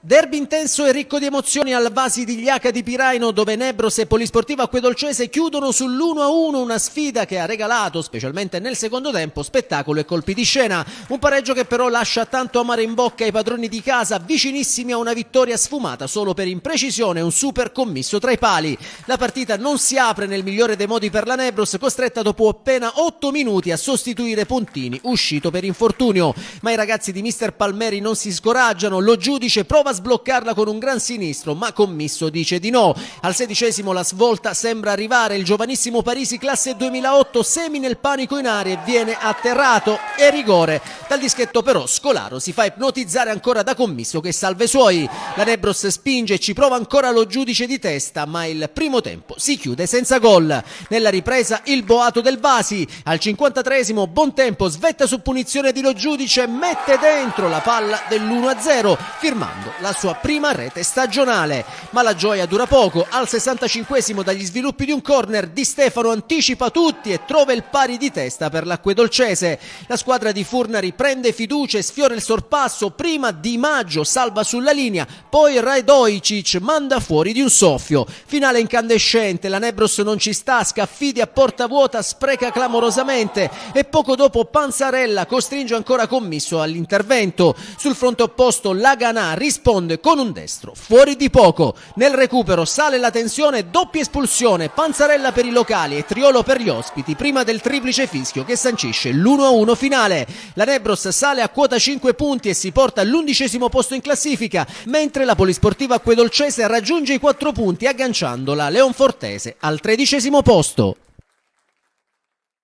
Derby intenso e ricco di emozioni al Vasi di Gliaca di Piraino, dove Nebros e Polisportiva Acquedolcese chiudono sull'1-1, una sfida che ha regalato, specialmente nel secondo tempo, spettacolo e colpi di scena. Un pareggio che però lascia tanto amare in bocca ai padroni di casa, vicinissimi a una vittoria sfumata solo per imprecisione, un super commisso tra i pali. La partita non si apre nel migliore dei modi per la Nebros, costretta dopo appena 8 minuti a sostituire Pontini, uscito per infortunio. Ma i ragazzi di mister Palmeri non si scoraggiano, lo giudice prova a sbloccarla con un gran sinistro, ma commisso dice di no. Al 16° la svolta sembra arrivare, il giovanissimo Parisi classe 2008 semina il panico in aria e viene atterrato, e rigore. Dal dischetto però Scolaro si fa ipnotizzare ancora da commisso che salva i suoi. La Nebros spinge e ci prova ancora lo giudice di testa, ma il primo tempo si chiude senza gol. Nella ripresa il boato del Vasi, al 53° Bontempo svetta su punizione di lo giudice, mette dentro la palla dell'1-0 firmando la sua prima rete stagionale. Ma la gioia dura poco. Al 65° dagli sviluppi di un corner Di Stefano anticipa tutti e trova il pari di testa per l'Acquedolcese. La squadra di Furnari prende fiducia e sfiora il sorpasso. Prima Di Maggio salva sulla linea, poi Radojcic manda fuori di un soffio. Finale incandescente, la Nebros non ci sta, Scaffidi a porta vuota spreca clamorosamente e poco dopo Panzarella costringe ancora commisso all'intervento. Sul fronte opposto Laganà risponde con un destro fuori di poco. Nel recupero sale la tensione, doppia espulsione, Panzarella per i locali e Triolo per gli ospiti prima del triplice fischio che sancisce l'1-1 finale. La Nebros sale a quota 5 punti e si porta all'11° posto in classifica, mentre la Polisportiva Acquedolcese raggiunge i 4 punti agganciando la Leonfortese al 13° posto.